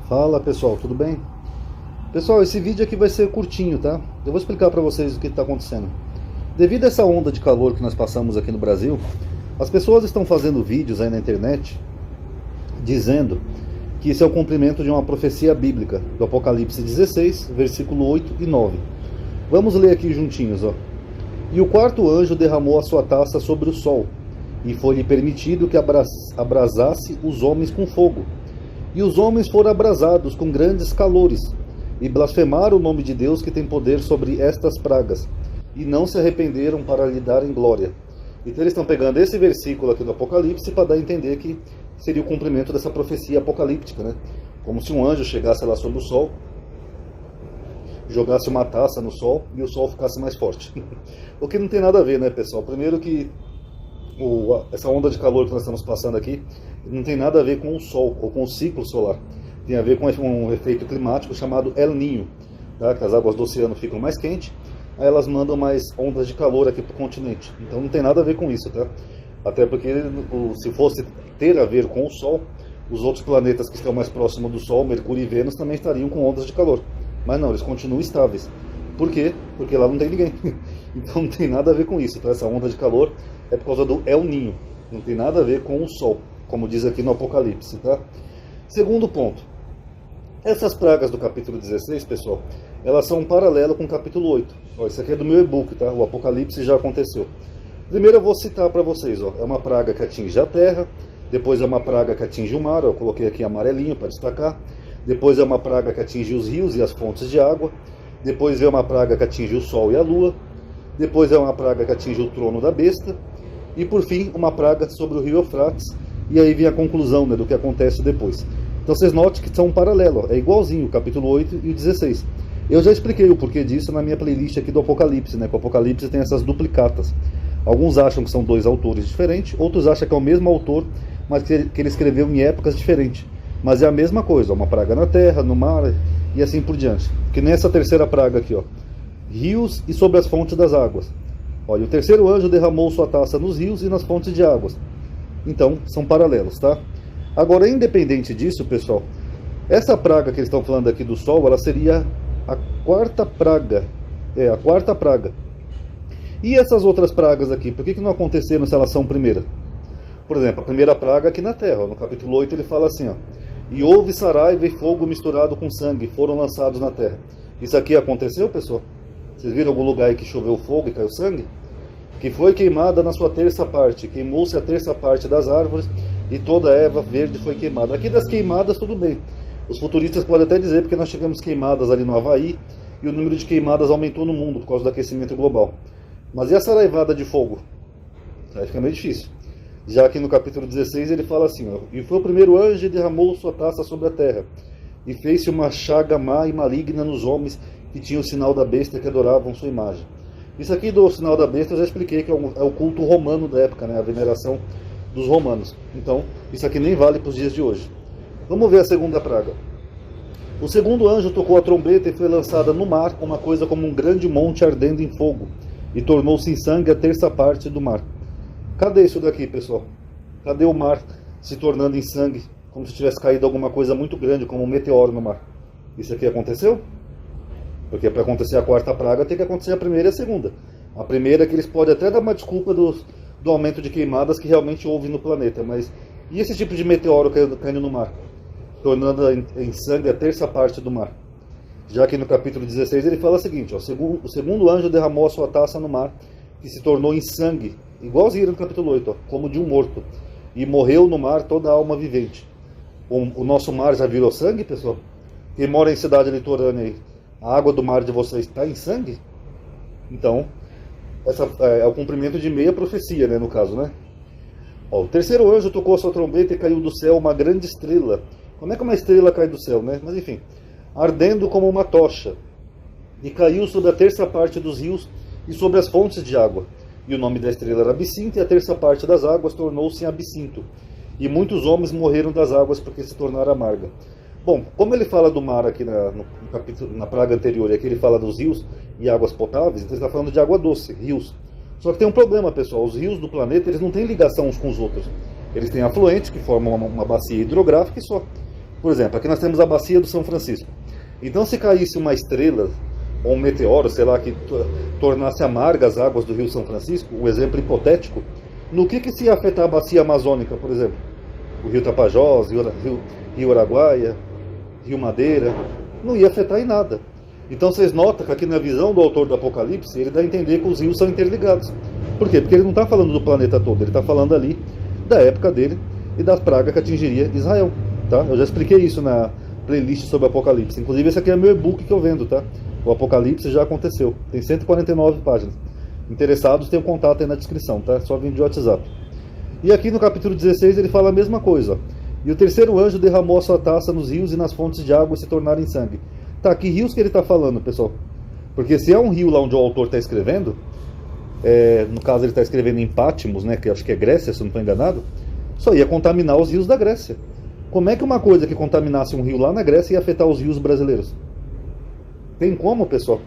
Fala pessoal, tudo bem? Pessoal, esse vídeo aqui vai ser curtinho, tá? Eu vou explicar para vocês o que está acontecendo. Devido a essa onda de calor que nós passamos aqui no Brasil, as pessoas estão fazendo vídeos aí na internet dizendo que isso é o cumprimento de uma profecia bíblica do Apocalipse 16, versículo 8 e 9. Vamos ler aqui juntinhos, ó. E o quarto anjo derramou a sua taça sobre o sol, e foi-lhe permitido que abrasasse os homens com fogo. E os homens foram abrasados com grandes calores, e blasfemaram o nome de Deus que tem poder sobre estas pragas, e não se arrependeram para lhe darem glória. Então eles estão pegando esse versículo aqui do Apocalipse para dar a entender que seria o cumprimento dessa profecia apocalíptica, né? Como se um anjo chegasse lá sobre o sol, jogasse uma taça no sol e o sol ficasse mais forte. O que não tem nada a ver, né, pessoal? Primeiro que essa onda de calor que nós estamos passando aqui não tem nada a ver com o sol ou com o ciclo solar. Tem a ver com um efeito climático chamado El Niño, tá? Que as águas do oceano ficam mais quentes, aí elas mandam mais ondas de calor aqui para o continente. Então não tem nada a ver com isso, tá? Até porque se fosse ter a ver com o Sol, os outros planetas que estão mais próximos do Sol, Mercúrio e Vênus, também estariam com ondas de calor. Mas não, eles continuam estáveis. Por quê? Porque lá não tem ninguém. Então não tem nada a ver com isso, tá? Essa onda de calor é por causa do El Niño. Não tem nada a ver com o Sol, como diz aqui no Apocalipse, tá? Segundo ponto. Essas pragas do capítulo 16, pessoal, elas são um paralelo com o capítulo 8. Ó, isso aqui é do meu e-book, tá? O Apocalipse já aconteceu. Primeiro eu vou citar para vocês, ó, é uma praga que atinge a terra, depois é uma praga que atinge o mar, eu coloquei aqui amarelinho para destacar, depois é uma praga que atinge os rios e as fontes de água, depois é uma praga que atinge o sol e a lua, depois é uma praga que atinge o trono da besta, e por fim uma praga sobre o rio Eufrates, e aí vem a conclusão, né, do que acontece depois. Então vocês notem que são um paralelo, é igualzinho o capítulo 8 e o 16. Eu já expliquei o porquê disso na minha playlist aqui do Apocalipse, né, que o Apocalipse tem essas duplicatas. Alguns acham que são dois autores diferentes, outros acham que é o mesmo autor, mas que ele escreveu em épocas diferentes. Mas é a mesma coisa, uma praga na terra, no mar e assim por diante. Que nem essa terceira praga aqui, ó. Rios e sobre as fontes das águas. Olha, o terceiro anjo derramou sua taça nos rios e nas fontes de águas. Então, são paralelos, tá? Agora, independente disso, pessoal, essa praga que eles estão falando aqui do sol, ela seria a quarta praga. É, a quarta praga. E essas outras pragas aqui, por que não aconteceram se elas são primeira? Por exemplo, a primeira praga aqui na terra, ó, no capítulo 8 ele fala assim, ó, e houve saraiva e fogo misturado com sangue, foram lançados na terra. Isso aqui aconteceu, pessoal? Vocês viram algum lugar aí que choveu fogo e caiu sangue? Que foi queimada na sua terça parte, queimou-se a terça parte das árvores e toda a erva verde foi queimada. Aqui das queimadas tudo bem, os futuristas podem até dizer porque nós tivemos queimadas ali no Havaí e o número de queimadas aumentou no mundo por causa do aquecimento global. Mas e a saraivada de fogo? Aí fica meio difícil. Já que no capítulo 16 ele fala assim, ó, e foi o primeiro anjo e derramou sua taça sobre a terra, e fez-se uma chaga má e maligna nos homens que tinham o sinal da besta que adoravam sua imagem. Isso aqui do sinal da besta eu já expliquei que é o culto romano da época, né, a veneração dos romanos. Então, isso aqui nem vale para os dias de hoje. Vamos ver a segunda praga. O segundo anjo tocou a trombeta e foi lançada no mar uma coisa como um grande monte ardendo em fogo, e tornou-se em sangue a terça parte do mar. Cadê isso daqui, pessoal? Cadê o mar se tornando em sangue, como se tivesse caído alguma coisa muito grande, como um meteoro no mar? Isso aqui aconteceu? Porque para acontecer a quarta praga tem que acontecer a primeira e a segunda. A primeira é que eles podem até dar uma desculpa do aumento de queimadas que realmente houve no planeta, mas e esse tipo de meteoro caindo no mar? Tornando em sangue a terça parte do mar. Já que no capítulo 16 ele fala o seguinte, ó, o segundo anjo derramou a sua taça no mar, que se tornou em sangue, igualzinho no capítulo 8, ó, como de um morto, e morreu no mar toda a alma vivente. O nosso mar já virou sangue, pessoal? Quem mora em cidade litorânea aí, a água do mar de vocês está em sangue? Então, essa é o cumprimento de meia profecia, né, no caso, né? Ó, o terceiro anjo tocou a sua trombeta e caiu do céu uma grande estrela. Como é que uma estrela cai do céu, né? Mas enfim, ardendo como uma tocha, e caiu sobre a terça parte dos rios e sobre as fontes de água. E o nome da estrela era Absinto, e a terça parte das águas tornou-se em absinto. E muitos homens morreram das águas porque se tornaram amarga. Bom, como ele fala do mar aqui na praga anterior, e aqui ele fala dos rios e águas potáveis, então ele está falando de água doce, rios. Só que tem um problema, pessoal, os rios do planeta eles não têm ligação uns com os outros. Eles têm afluentes que formam uma bacia hidrográfica e só. Por exemplo, aqui nós temos a bacia do São Francisco. Então, se caísse uma estrela ou um meteoro, sei lá, que tornasse amargas as águas do Rio São Francisco, um exemplo hipotético, no que se ia afetar a bacia amazônica, por exemplo? O Rio Tapajós, Rio Araguaia, Rio Madeira, não ia afetar em nada. Então vocês notam que aqui na visão do autor do Apocalipse, ele dá a entender que os rios são interligados. Por quê? Porque ele não está falando do planeta todo, ele está falando ali da época dele e das pragas que atingiria Israel. Tá? Eu já expliquei isso na playlist sobre o Apocalipse. Inclusive esse aqui é meu e-book que eu vendo, tá? O Apocalipse já aconteceu. Tem 149 páginas. Interessados, tem o contato aí na descrição, tá? Só vir de WhatsApp. E aqui no capítulo 16 ele fala a mesma coisa. E o terceiro anjo derramou a sua taça nos rios e nas fontes de água e se tornaram em sangue. Tá, que rios que ele está falando, pessoal? Porque se é um rio lá onde o autor está escrevendo, no caso ele está escrevendo em Patmos, né, que acho que é Grécia, se eu não estou enganado, só ia contaminar os rios da Grécia. Como é que uma coisa que contaminasse um rio lá na Grécia ia afetar os rios brasileiros? Tem como, pessoal?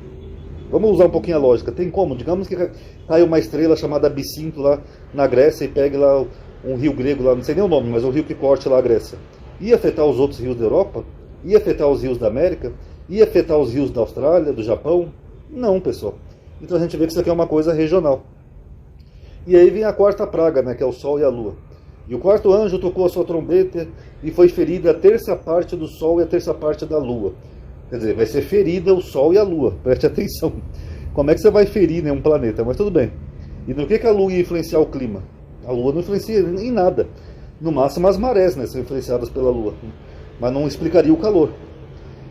Vamos usar um pouquinho a lógica. Tem como? Digamos que cai uma estrela chamada Bisinto lá na Grécia e pegue lá um rio grego lá, não sei nem o nome, mas um rio que corte lá a Grécia. Ia afetar os outros rios da Europa? Ia afetar os rios da América? Ia afetar os rios da Austrália, do Japão? Não, pessoal. Então a gente vê que isso aqui é uma coisa regional. E aí vem a quarta praga, né, que é o Sol e a Lua. E o quarto anjo tocou a sua trombeta e foi ferida a terça parte do Sol e a terça parte da Lua. Quer dizer, vai ser ferida o Sol e a Lua. Preste atenção. Como é que você vai ferir, né, um planeta? Mas tudo bem. E no que a Lua ia influenciar o clima? A Lua não influencia em nada. No máximo as marés, né, são influenciadas pela Lua. Mas não explicaria o calor.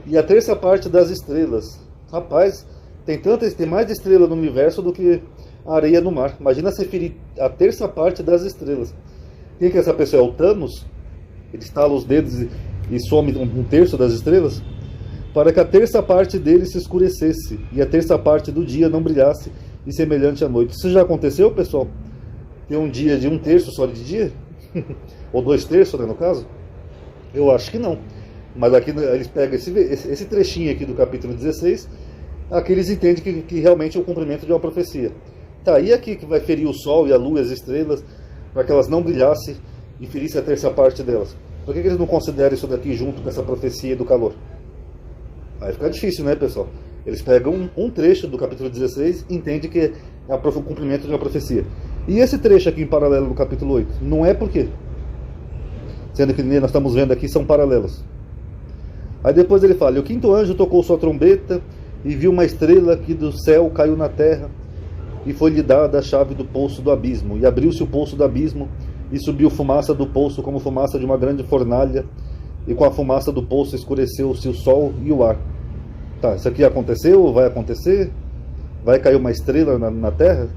E a terça parte das estrelas. Rapaz, tem mais estrela no universo do que areia no mar. Imagina você ferir a terça parte das estrelas. Quem que é essa pessoa? É o Thanos? Ele estala os dedos e some um terço das estrelas? Para que a terça parte dele se escurecesse e a terça parte do dia não brilhasse e semelhante à noite. Isso já aconteceu, pessoal? Ter um dia de um terço só de dia? Ou 2/3, né, no caso? Eu acho que não. Mas aqui eles pegam esse trechinho aqui do capítulo 16, aqui eles entendem que realmente é o cumprimento de uma profecia. Tá, e aqui que vai ferir o Sol e a Lua e as estrelas, para que elas não brilhassem e ferissem a terça parte delas? Por que eles não consideram isso daqui junto com essa profecia do calor? Aí fica difícil, né, pessoal? Eles pegam um trecho do capítulo 16 e entendem que é o cumprimento de uma profecia. E esse trecho aqui em paralelo no capítulo 8? Não é por quê? Sendo que nós estamos vendo aqui são paralelos. Aí depois ele fala: e o quinto anjo tocou sua trombeta e viu uma estrela que do céu caiu na terra e foi-lhe dada a chave do poço do abismo. E abriu-se o poço do abismo e subiu fumaça do poço como fumaça de uma grande fornalha, e com a fumaça do poço escureceu-se o sol e o ar. Tá, isso aqui aconteceu? Vai acontecer? Vai cair uma estrela na terra?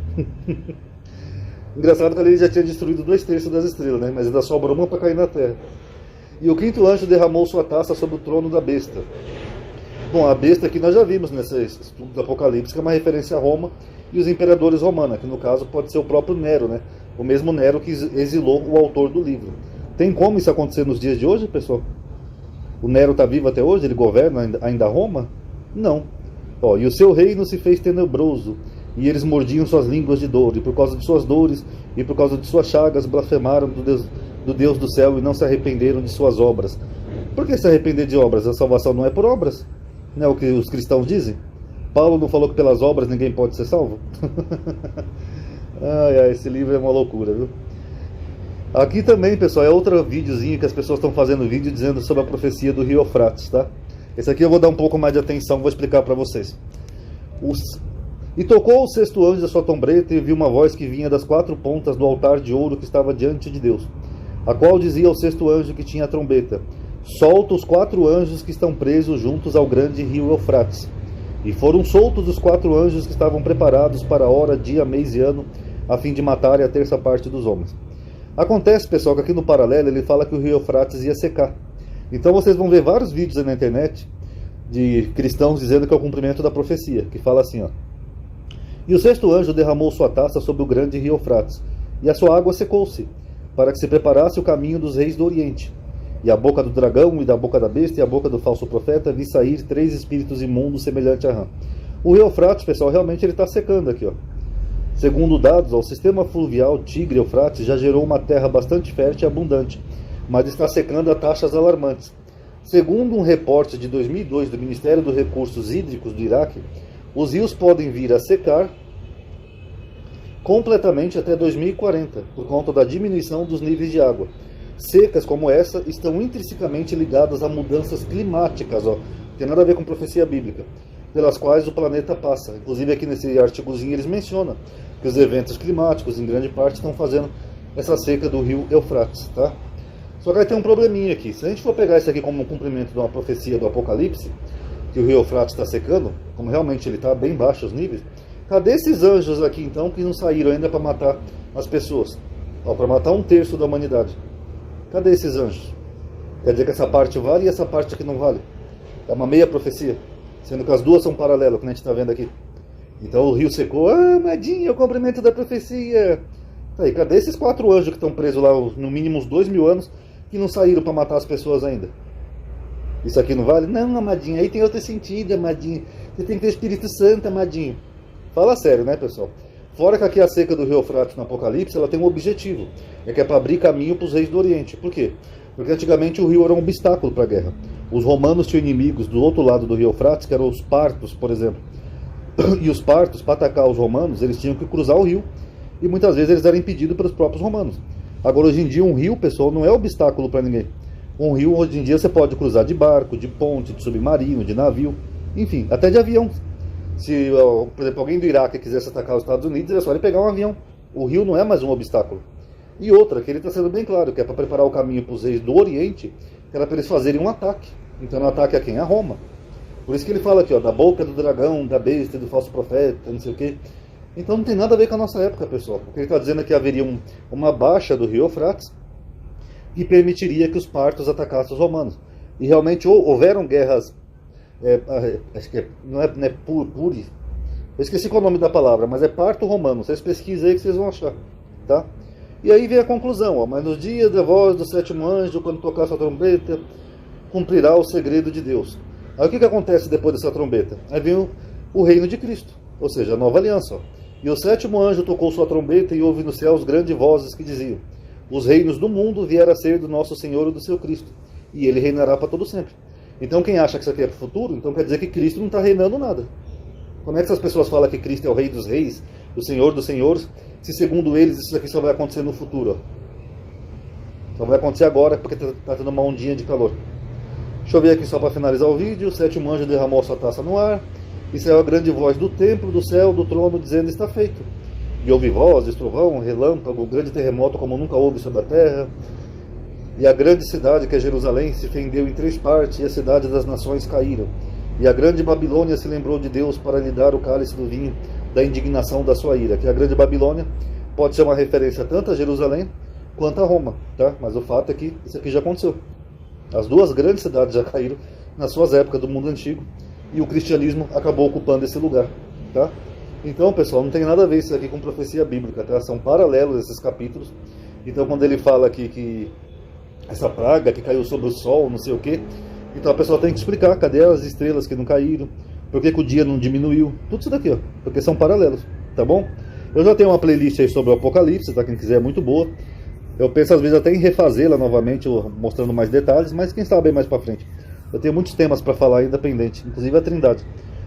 Engraçado que ele já tinha destruído 2/3 das estrelas, né? Mas ainda sobrou uma para cair na terra. E o quinto anjo derramou sua taça sobre o trono da besta. Bom, a besta aqui nós já vimos nesse estudo do Apocalipse, que é uma referência a Roma e os imperadores romanos, que no caso pode ser o próprio Nero, né? O mesmo Nero que exilou o autor do livro. Tem como isso acontecer nos dias de hoje, pessoal? O Nero está vivo até hoje? Ele governa ainda Roma? Não. Ó, e o seu reino se fez tenebroso, e eles mordiam suas línguas de dor, e por causa de suas dores e por causa de suas chagas blasfemaram do Deus do céu e não se arrependeram de suas obras. Por que se arrepender de obras? A salvação não é por obras, não é o que os cristãos dizem? Paulo não falou que pelas obras ninguém pode ser salvo? Esse livro é uma loucura, viu? Aqui também, pessoal, é outro videozinho que as pessoas estão fazendo vídeo dizendo sobre a profecia do rio Eufrates, tá? Esse aqui eu vou dar um pouco mais de atenção, vou explicar para vocês. E tocou o sexto anjo da sua trombeta e viu uma voz que vinha das 4 pontas do altar de ouro que estava diante de Deus, a qual dizia ao sexto anjo que tinha a trombeta: solta os 4 anjos que estão presos juntos ao grande rio Eufrates. E foram soltos os 4 anjos que estavam preparados para a hora, dia, mês e ano, a fim de matarem a terça parte dos homens. Acontece, pessoal, que aqui no paralelo ele fala que o rio Eufrates ia secar. Então vocês vão ver vários vídeos aí na internet de cristãos dizendo que é o cumprimento da profecia, que fala assim, ó: e o sexto anjo derramou sua taça sobre o grande rio Eufrates, e a sua água secou-se, para que se preparasse o caminho dos reis do Oriente. E a boca do dragão, e da boca da besta, e a boca do falso profeta, vi sair 3 espíritos imundos semelhante a rã. O rio Eufrates, pessoal, realmente ele está secando aqui, ó. Segundo dados, o sistema fluvial Tigre-Eufrates já gerou uma terra bastante fértil e abundante, mas está secando a taxas alarmantes. Segundo um reporte de 2002 do Ministério dos Recursos Hídricos do Iraque, os rios podem vir a secar completamente até 2040, por conta da diminuição dos níveis de água. Secas como essa estão intrinsecamente ligadas a mudanças climáticas, não tem nada a ver com profecia bíblica, pelas quais o planeta passa. Inclusive aqui nesse artigozinho eles mencionam que os eventos climáticos, em grande parte, estão fazendo essa seca do rio Eufrates, tá? Só que aí tem um probleminha aqui. Se a gente for pegar isso aqui como um cumprimento de uma profecia do Apocalipse, que o rio Eufrates está secando, como realmente ele está bem baixo os níveis, cadê esses anjos aqui então que não saíram ainda para matar as pessoas? Para matar 1/3 da humanidade. Cadê esses anjos? Quer dizer que essa parte vale e essa parte aqui não vale. É uma meia profecia, sendo que as duas são paralelas, como a gente está vendo aqui. Então o rio secou, Madinho, é o cumprimento da profecia. Tá aí, cadê esses 4 anjos que estão presos lá, no mínimo uns 2000 anos, que não saíram para matar as pessoas ainda? Isso aqui não vale? Não, Amadinho, aí tem outro sentido, Amadinho. Você tem que ter o Espírito Santo, Amadinho. Fala sério, né, pessoal? Fora que aqui a seca do rio Eufrates no Apocalipse, ela tem um objetivo. É que é para abrir caminho para os reis do Oriente. Por quê? Porque antigamente o rio era um obstáculo para a guerra. Os romanos tinham inimigos do outro lado do rio Eufrates, que eram os partos, por exemplo. E os partos, para atacar os romanos, eles tinham que cruzar o rio. E muitas vezes eles eram impedidos pelos próprios romanos. Agora, hoje em dia, um rio, pessoal, não é obstáculo para ninguém. Um rio, hoje em dia, você pode cruzar de barco, de ponte, de submarino, de navio, enfim, até de avião. Se, por exemplo, alguém do Iraque quisesse atacar os Estados Unidos, é só ele pegar um avião. O rio não é mais um obstáculo. E outra, que ele está sendo bem claro, que é para preparar o caminho para os reis do Oriente, que era para eles fazerem um ataque. Então, o ataque a quem? A Roma. Por isso que ele fala aqui, da boca do dragão, da besta, do falso profeta, não sei o quê. Então não tem nada a ver com a nossa época, pessoal. Porque ele está dizendo que haveria uma baixa do rio Eufrates que permitiria que os partos atacassem os romanos. E realmente houveram guerras, acho que não é puri, eu esqueci qual é o nome da palavra, mas é parto romano. Vocês pesquisem aí que vocês vão achar, tá? E aí vem a conclusão, mas nos dias da voz do 7º anjo, quando tocar sua trombeta, cumprirá o segredo de Deus. Aí o que acontece depois dessa trombeta? Aí vem o reino de Cristo, ou seja, a nova aliança. E o 7º anjo tocou sua trombeta e houve no céu as grandes vozes que diziam: os reinos do mundo vieram a ser do nosso Senhor e do seu Cristo, e ele reinará para todo sempre. Então quem acha que isso aqui é para o futuro, então quer dizer que Cristo não está reinando nada. Como é que essas pessoas falam que Cristo é o rei dos reis, o Senhor dos senhores, se segundo eles isso aqui só vai acontecer no futuro? Só vai acontecer agora porque está tendo uma ondinha de calor. Deixa eu ver aqui só para finalizar o vídeo. O 7º anjo derramou sua taça no ar, e saiu a grande voz do templo, do céu, do trono, dizendo: está feito. E houve vozes, trovão, relâmpago, grande terremoto como nunca houve sobre a terra. E a grande cidade, que é Jerusalém, se fendeu em 3 partes, e a cidade das nações caíram. E a grande Babilônia se lembrou de Deus para lhe dar o cálice do vinho da indignação da sua ira. Que a grande Babilônia pode ser uma referência tanto a Jerusalém quanto a Roma, tá? Mas o fato é que isso aqui já aconteceu. As 2 grandes cidades já caíram nas suas épocas do mundo antigo, e o cristianismo acabou ocupando esse lugar, tá? Então, pessoal, não tem nada a ver isso aqui com profecia bíblica, tá? São paralelos esses capítulos. Então, quando ele fala aqui que essa praga que caiu sobre o sol, não sei o quê, então a pessoa tem que explicar cadê as estrelas que não caíram, por que o dia não diminuiu, tudo isso daqui, ó, porque são paralelos, tá bom? Eu já tenho uma playlist aí sobre o Apocalipse, tá? Quem quiser, é muito boa. Eu penso às vezes até em refazê-la novamente, mostrando mais detalhes, mas quem sabe mais pra frente. Eu tenho muitos temas para falar ainda pendente, inclusive a Trindade.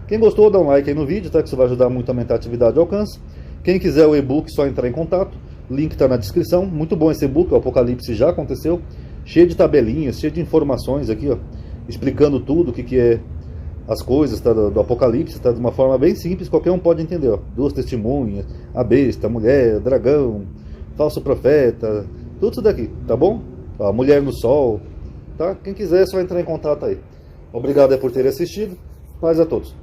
Quem gostou, dá um like aí no vídeo, tá? Que isso vai ajudar muito a aumentar a atividade e alcance. Quem quiser o e-book, só entrar em contato. Link está na descrição. Muito bom esse e-book, o Apocalipse já aconteceu. Cheio de tabelinhas, cheio de informações aqui, ó. Explicando tudo, o que é as coisas, tá? Do Apocalipse, tá? De uma forma bem simples, qualquer um pode entender, ó. 2 testemunhas, a besta, a mulher, o dragão, falso profeta, tudo isso daqui, tá bom? A mulher no sol, tá? Quem quiser é só entrar em contato aí. Obrigado por ter assistido. Paz a todos.